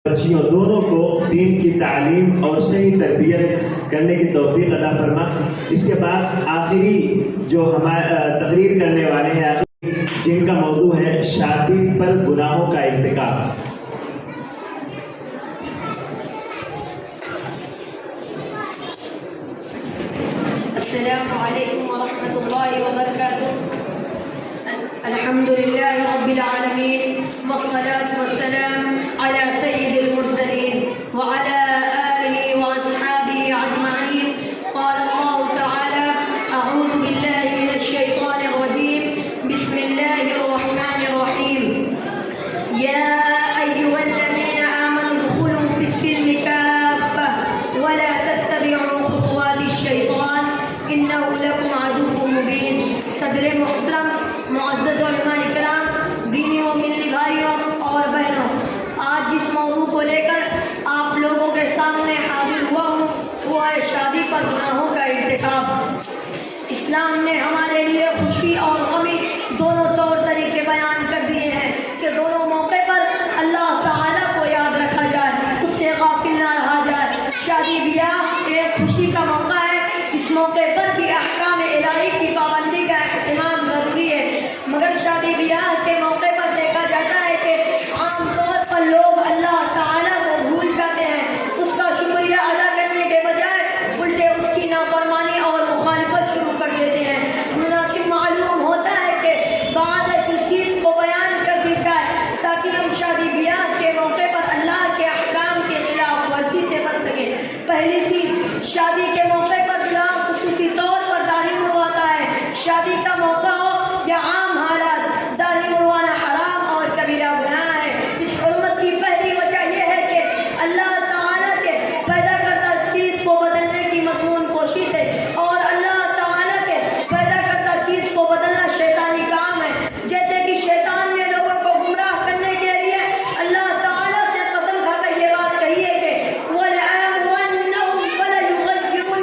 بچیوں دونوں کو دین کی تعلیم اور صحیح تربیت کرنے کی توفیق عطا فرما۔ اس کے بعد آخری جو ہمارے تقریر کرنے والے ہیں جن کا موضوع ہے شادی پر گناہوں کا ارتکاب۔ السلام علیکم ورحمۃ اللہ وبرکاتہ۔ الحمد للہ رب العالمین والصلاة والسلام علی سید المرسلین وعلی آلہ واصحابہ اجمعین۔ قال اللہ تعالی اعوذ باللہ من الشیطان الرجیم بسم اللہ الرحمن الرحیم۔ یا ایھا الذین آمنوا ادخلوا فی السلم کافۃ ولا تتبعوا خطوات الشیطان انہ لکم عدو مبین۔ صدر محترم، معزز علماء کرام، دینی و ملی بھائیوں اور بہنوں، آج جس موضوع کو لے کر آپ لوگوں کے سامنے حاضر ہوا ہوں وہ ہے شادی پر گناہوں کا ارتکاب۔ اسلام نے ہمارے لیے خوشی اور غمی دونوں طور طریقے بیان کر دیے ہیں کہ دونوں موقع پر اللہ تعالیٰ کو یاد رکھا جائے، اس سے غافل نہ رہا جائے۔ شادی بیاہ ایک خوشی کا موقع ہے، اس موقع پر بھی احکام الہی کی پابندی کا اہتمام ضروری ہے، مگر شادی بیاہ کے موقع پر دیکھا جاتا ہے کہ عام طور پر لوگ اللہ تعالیٰ کو بھول جاتے ہیں، اس کا شکریہ ادا کرنے کے بجائے الٹے اس کی نافرمانی اور مخالفت شروع کر دیتے ہیں۔ مناسب معلوم ہوتا ہے کہ بعد ایسی چیز کو بیان کر دی جائے تاکہ ہم شادی بیاہ کے موقع پر اللہ کے احکام کے خلاف ورزی سے بچ سکیں۔ پہلی چیز، شادی کے موقع پر غلام خصوصی طور پر داڑھی منڈواتا ہے۔ شادی کا موقع ہو یا عام حالات، داڑھی منڈوانا حرام اور کبیرہ گناہ ہے۔ اس حرمت کی پہلی وجہ یہ ہے کہ اللہ تعالیٰ کے پیدا کردہ چیز کو بدلنے کی مضمون کوشش ہے، اور اللہ تعالیٰ کے پیدا کردہ چیز کو بدلنا شیطانی کام ہے۔ جیسے کہ شیطان نے لوگوں کو گمراہ کرنے کے لیے اللہ تعالیٰ سے قسم کھا کر یہ بات کہی ہے کہ وَلَآمُرَنَّهُمْ فَلَيُغَيِّرُنَّ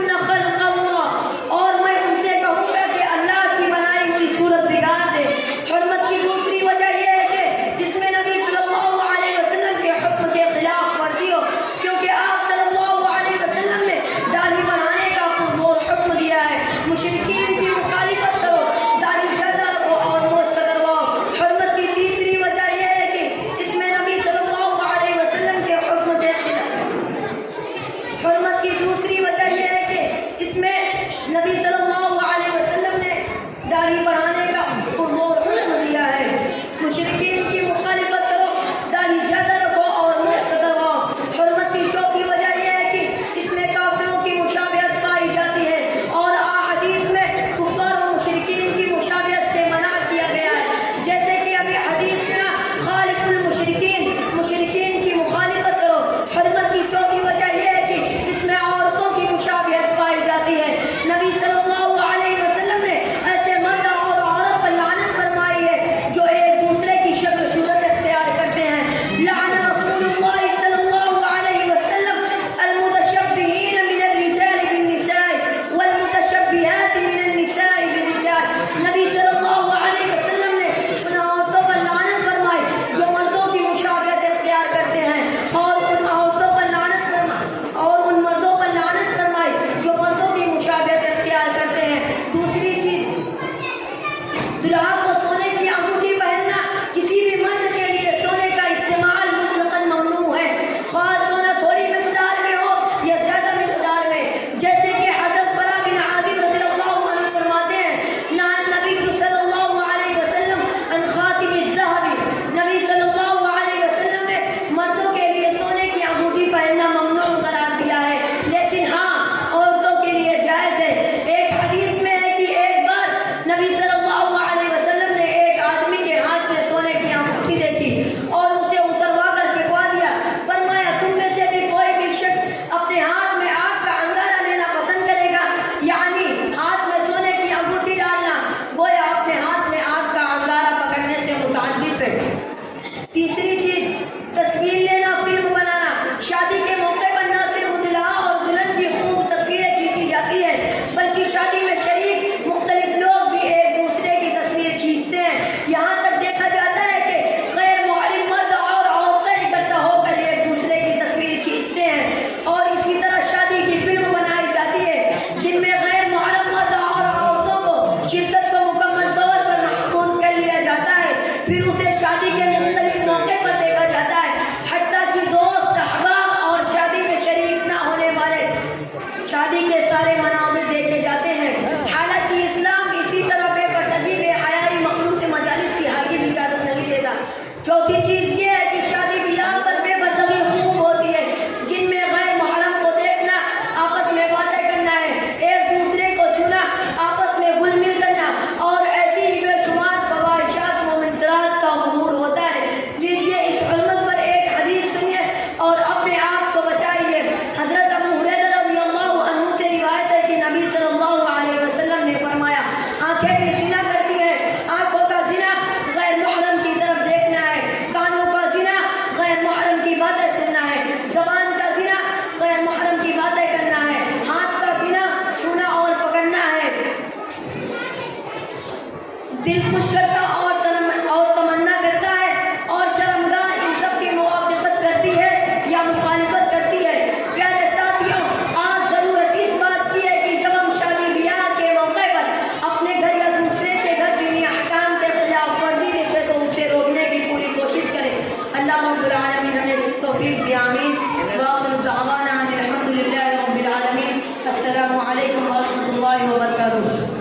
دل خوش کرتا اور تمنا کرتا ہے، اور شرمگاہ ان سب کی موافقت کرتی ہے یا مخالفت کرتی ہے۔ پیارے ساتھیوں، آج ضرورت اس بات کی ہے کہ جب ہم شادی بیاہ کے موقع پر اپنے گھر یا دوسرے کے گھر دینی احکام کے خلاف ورزی دیکھے تو اسے روکنے کی پوری کوشش کریں۔ اللہ رب العالمین ہمیں توفیق دے، آمین۔ وآخر دعوانا ان الحمد للہ رب العالمین۔ السلام علیکم ورحمۃ اللہ وبرکاتہ۔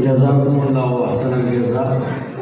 جزاکم اللہ احسن الجزاء۔